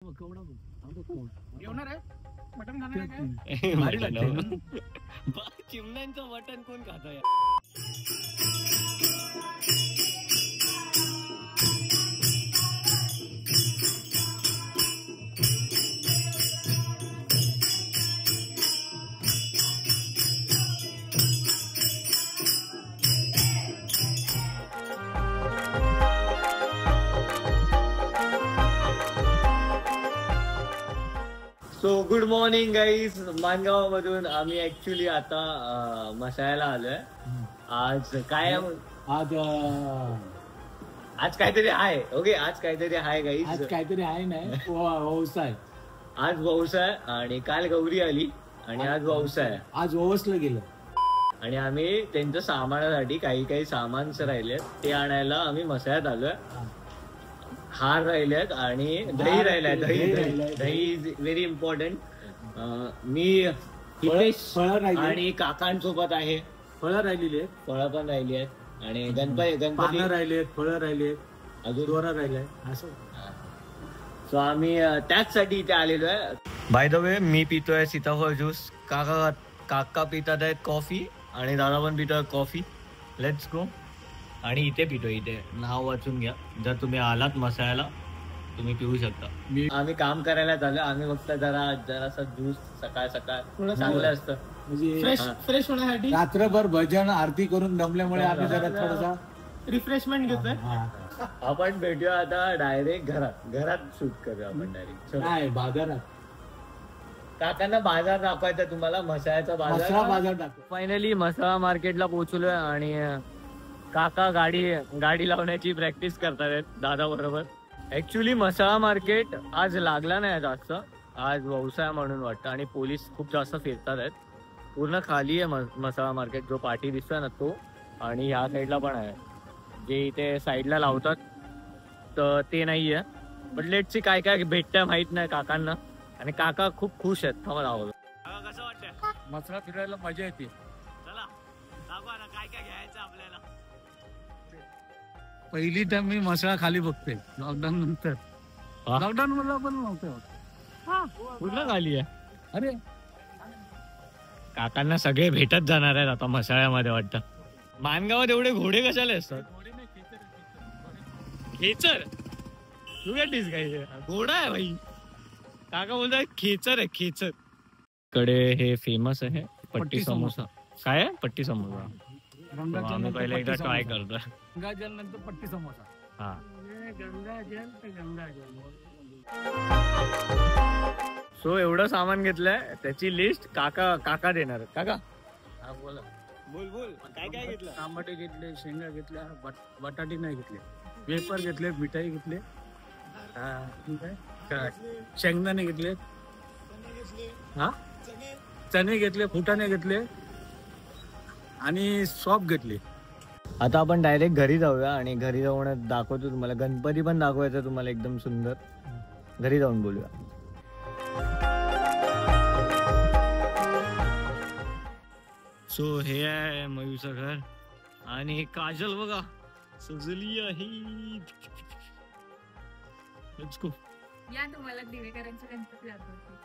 जेवणार आहे मटन खाणार आहे काय? चिमण्यांचं मटन कोण खात? So good morning guys. Mangaon मधून आम्ही ऍक्च्युली आता मसायला आलोय. आज काय आज काहीतरी आहे. ओके, आज काहीतरी आहे गाईज. आज काहीतरी आहे नाही व्यवसाय. आज व्यवसाय आणि काल गौरी आली आणि आज व्यवसाय. आज ओवसलं गेलं आणि आम्ही त्यांच्या सामानासाठी काही सामानच राहिलेत ते आणायला आम्ही मसायात आलोय. हार राहिलेत आणि दही राहिलाय. दही इज व्हेरी इम्पॉर्टंट. मी हितेश आणि काकांसोबत आहे. फळं राहिलेली आहेत, फळं पण राहिली आहेत आणि गणपती राहिलेत, फळं राहिलेत, अजून दोरा राहिलाय असं. सो आम्ही त्याचसाठी इथे आलेलो आहे. बाय द वे, मी पितोय सीताफळ ज्यूस. काका पितात आहेत कॉफी आणि दादा पण पितोय कॉफी. Let's go. आणि इथे पितो, इथे नाव वाचून घ्या. जर तुम्ही आलात मसाल्याला तुम्ही पिऊ शकता. आम्ही काम करायला झालं. आम्ही फक्त जरासा ज्यूस सकाळ चांगलं असतं म्हणजे फ्रेश होण्यासाठी. रात्रभर भजन आरती करून दमल्यामुळे आम्ही जरा थोडासा रिफ्रेशमेंट घेतोय. आपण भेटूया आता डायरेक्ट घरात शूट करूया आपण डायरेक्ट. नाही, बाजारात. काकांना बाजार दाखवायचा तुम्हाला, मसाल्याचा बाजार दाखव. फायनली मसाला मार्केटला पोहोचलोय आणि काका गाडी लावण्याची प्रॅक्टिस करतात दादा बरोबर. ऍक्च्युली मसाला मार्केट आज लागला नाही जास्त. आज व्यवसाय म्हणून वाटतं आणि पोलीस खूप जास्त फिरतात आहेत. पूर्ण खाली आहे मसाला मार्केट. जो पाठी दिसतोय ना तो, आणि ह्या साईडला पण आहे. जे इथे साईडला लावतात तर ते नाही आहे. बट लेट्स सी काय काय भेटतंय माहित नाही काकांना. आणि काका खूप खुश आहेत. कसं वाटतंय? मसाला फिरायला मजा येते. चला दाखवा ना काय काय घ्यायचं आपल्याला. पहिली टाइम मी मसाला खाली बघते लॉकडाऊन नंतर. लॉकडाऊन मला पण नव्हतं. पूर्ण खाली आहे. अरे काकांना सगळे भेटत जाणार आहेत आता मसाळ्यामध्ये वाटतं. मानगावात एवढे घोडे कशाले असतात? खेचर तू गाठीस काय? घोडा आहे भाई. काका बोलताय खेचर आहे, खेचर. कडे हे फेमस आहे पट्टी समोसा. काय आहे पट्टी समोसा? आम्ही पहिले एकदा ट्राय करतो. गंगाजल नंतर पट्टी समोसा. हा, गंगाजल ते गंगाजल. सो एवढं सामान घेतलंय त्याची लिस्ट काका देणार. काका बोला. बोल काय काय घेतलं? टमाटे घेतले, शेंगा घेतल्या, बटाटे नाही घेतले, वेफर घेतले, मिठाई घेतले, शेंगदाणे घेतले, चणे घेतले, फुटाणे घेतले आणि सॉप घेतले. आता आपण डायरेक्ट घरी जाऊया आणि घरी जाऊन दाखवतो तुम्हाला. गणपती पण दाखवायचा तुम्हाला एकदम सुंदर. घरी जाऊन बोलूया. सो हे आहे मयूचं घर आणि हे काजल बघा सजली आहे. Let's go. या तुम्हाला दिवेकरांचे गणपती दाखवते.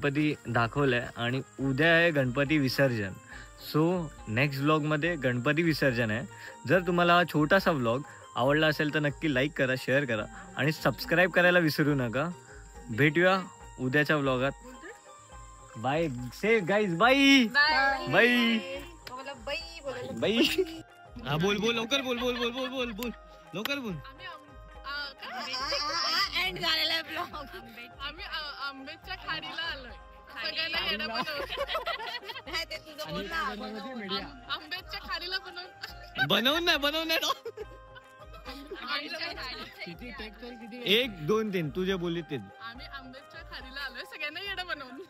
गणपती दाखवलाय आणि उद्या आहे गणपती विसर्जन. सो नेक्स्ट व्लॉगमध्ये गणपती विसर्जन आहे. जर तुम्हाला हा छोटासा व्लॉग आवडला असेल तर नक्की लाईक करा, शेअर करा आणि सबस्क्राईब करायला विसरू नका. भेटूया उद्याच्या व्लॉगात. बाय से गाईज, बाय बाय बाय. हा बोल बोल लवकर बोल बोल बोल बोल बोल बोल लवकर बोल. एंड झालेला आहे ब्लॉग. आम्ही आंबेच्या खाडीला आलोय. सगळ्यांना येणं आंबेच्या खाडीला बनवून नाही एक दोन तीन तुझे बोलली ते. आम्ही आंबेच्या खाडीला आलोय. सगळ्यांना येणं बनवून.